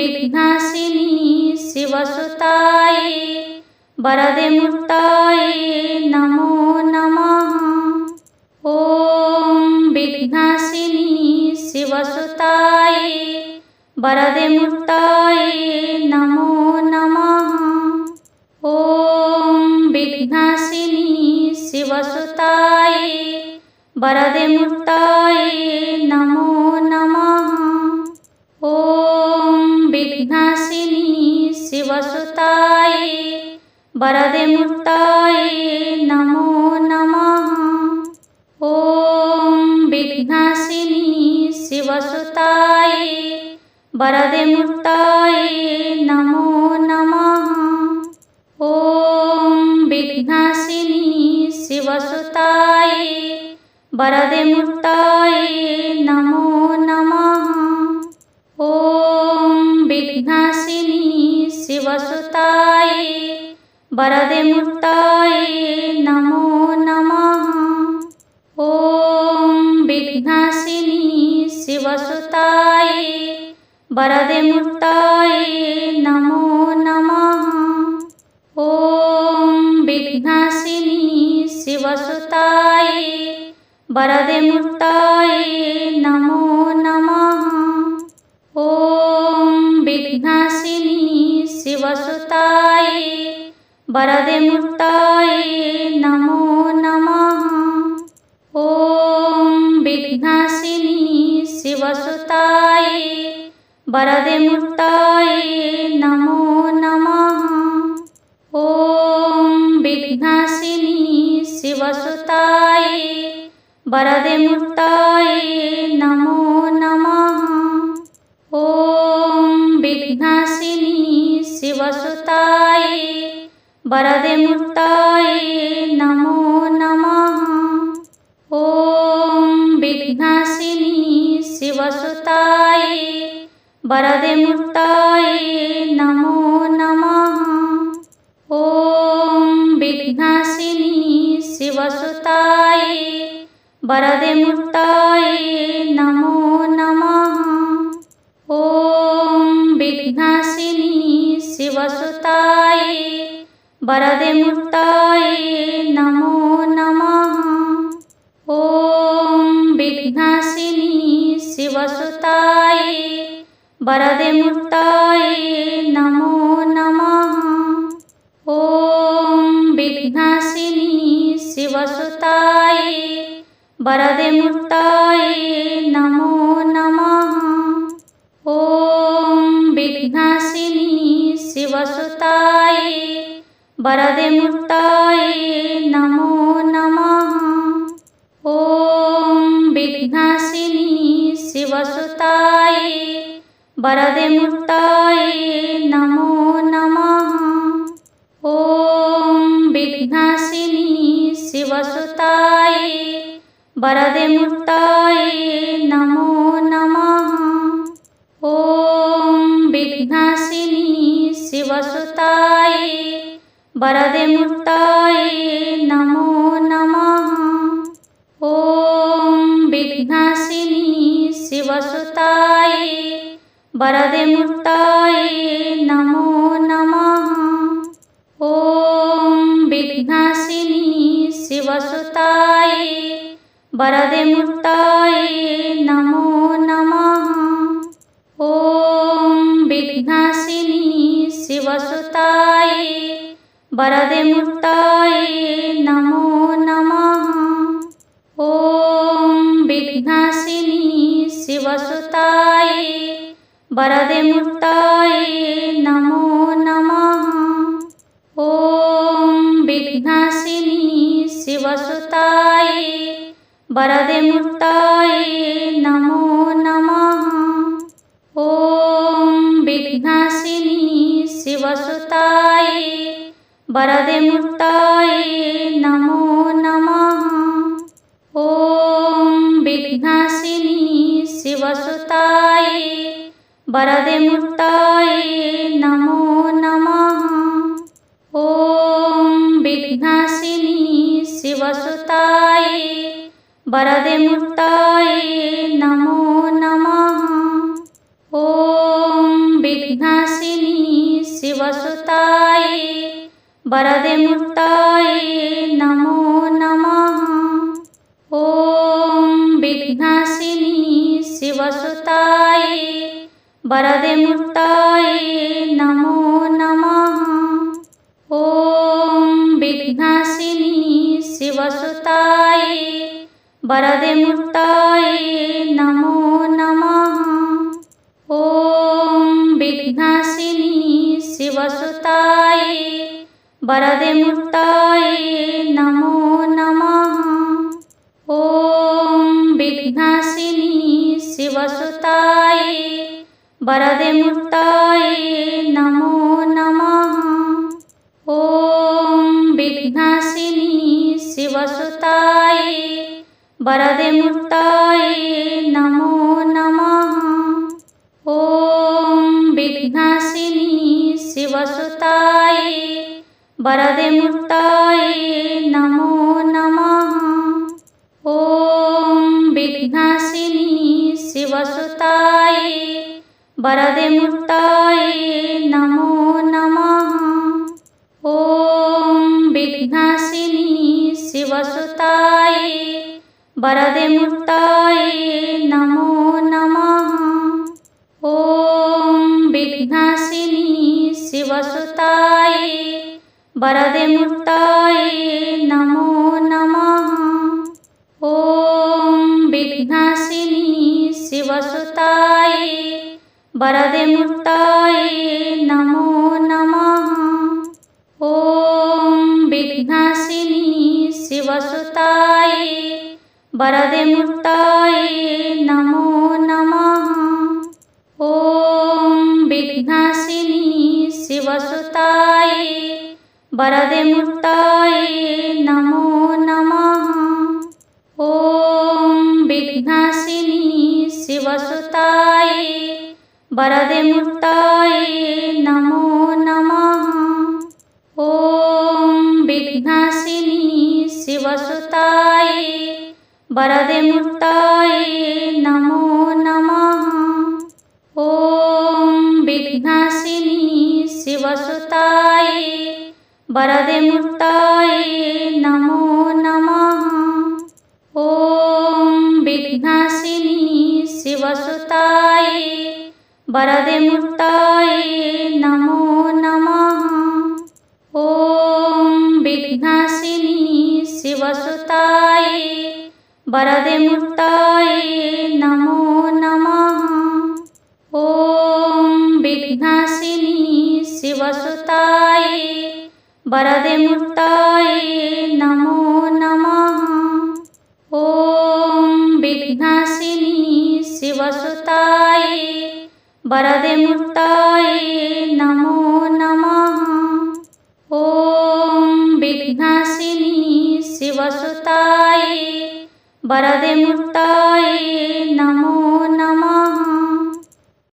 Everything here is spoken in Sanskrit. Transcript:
विघ्नाशिनी शिवसुताय वरदे मूर्ताय नमो नमः। ॐ विघ्नाशिनी शिवसुताय वरदे मूर्ताय नमो नमः। ॐ विघ्नाशिनी शिवसुताय वरदे मूर्ताय नमो नमः। ॐ विघ्नाशिनी शिवसुताय वरदे मूर्ताय नमो नमः। ॐ विघ्नाशिनी शिवसुताय वरदे मूर्ताय नमो नमः। ॐ विघ्नाशिनी शिवसुताय वरदे मूर्ताय नमो नमः। ॐ विघ्नाशिनी शिवसुताय वरदे मूर्ताय नमो नमः। ॐ विघ्नाशिनी शिवसुताय वरदे मूर्ताय नमो नमः। ॐ विघ्नाशिनी शिवसुताय वरदे मूर्ताय नमो नमः। ॐ विघ्नाशिनी शिवसुताय वरदे मूर्ताय नमो नमः। ॐ विघ्नाशिनी शिवसुताय वरदे मूर्ताय नमो नमः। ॐ विघ्नाशिनी शिवसुताय वरदे मूर्ताय नमो नमः। ॐ विघ्नाशिनी शिवसुताय वरदे मूर्ताय नमो नमः। ॐ विघ्नाशिनी शिवसुताय वरदे मूर्ताय नमो नमः। ॐ विघ्नाशिनी शिवसुताय वरदे मूर्ताय नमो नमः। ॐ विघ्नाशिनी शिवसुताय वरदे मूर्ताय नमो नमः। ॐ विघ्नाशिनी शिवसुताय वरदे मूर्ताय नमो नमः। ॐ विघ्नाशिनी शिवसुताय वरदे मूर्ताय नमो नमः। ॐ विघ्नाशिनी शिवसुताय वरदे मूर्ताय नमो नमः। ॐ विघ्नाशिनी शिवसुताय वरदे मूर्ताय नमो नमः। ॐ विघ्नाशिनी शिवसुताय वरदे मूर्ताय नमो नमः। ॐ विघ्नाशिनी शिवसुताय वरदे मूर्ताय नमो नमः। ॐ विघ्नाशिनी शिवसुताय वरदे मूर्ताय नमो नमः। ॐ विघ्नाशिनी शिवसुताय वरदे मूर्ताय नमो नमः। ॐ विघ्नाशिनी शिवसुताय वरदे मूर्ताय नमो नमः। ॐ विघ्नाशिनी शिवसुताय वरदे मूर्ताय नमो नमः। ॐ विघ्नाशिनी शिवसुताय वरदे मूर्ताय नमो नमः। ॐ विघ्नाशिनी शिवसुताय वरदे मूर्ताय नमो नमः। ॐ विघ्नाशिनी शिवसुताय वरदे मूर्ताय नमो नमः। ॐ विघ्नाशिनी शिवसुताय वरदे मूर्ताय नमो नमः। ॐ विघ्नाशिनी शिवसुतायै वरदे मुक्तायै नमो नमः। ॐ विघ्नाशिनी शिवसुतायै वरदे मुक्तायै नमो नमः। ॐ विघ्नाशिनी शिवसुतायै वरदे मुक्तायै नमो नमः। ॐ विघ्नाशिनी शिवसुतायै वरदे मुक्तायै नमो नमः। ॐ विघ्नाशिनी शिवसुतायै वरदे मुक्तायै नमो नमः। ॐ विघ्नाशिनी शिवसुतायै वरदे मुक्तायै नमो नमः। ॐ विघ्नाशिनी शिवसुतायै वरदे मुक्तायै नमो नमः। ॐ विघ्नाशिनी शिवसुतायै वरदे मुक्तायै नमो नमः। ॐ विघ्नाशिनी शिवसुतायै वरदे मुक्तायै नमो नमः। ॐ विघ्नाशिनी शिवसुतायै वरदे मुक्तायै नमो नमः। ॐ विघ्नाशिनी शिवसुतायै वरदे मुक्तायै नमो नमः। ॐ विघ्नाशिनी शिवसुतायै वरदे मुक्तायै नमो नमः। ॐ विघ्नाशिनी शिवसुतायै वरदे मुक्तायै नमो नमः। ॐ विघ्नाशिनी शिवसुतायै वरदे मुक्तायै नमो नमः। ॐ विघ्नाशिनी शिवसुतायै वरदे मुक्तायै नमो नमः। ॐ विघ्नाशिनी शिवसुतायै वरदे मुक्तायै नमो नमः। ॐ विघ्नाशिनी शिवसुतायै वरदे मुक्तायै नमो नमः। ॐ विघ्नाशिनी शिवसुतायै वरदे मुक्तायै नमो नमः। ॐ विघ्नाशिनी शिवसुतायै वरदे मुक्तायै नमो नमः। ॐ विघ्नाशिनी शिवसुतायै वरदे मुक्तायै नमो नमः। ॐ विघ्नाशिनी शिवसुतायै वरदे मुक्तायै नमो नमः।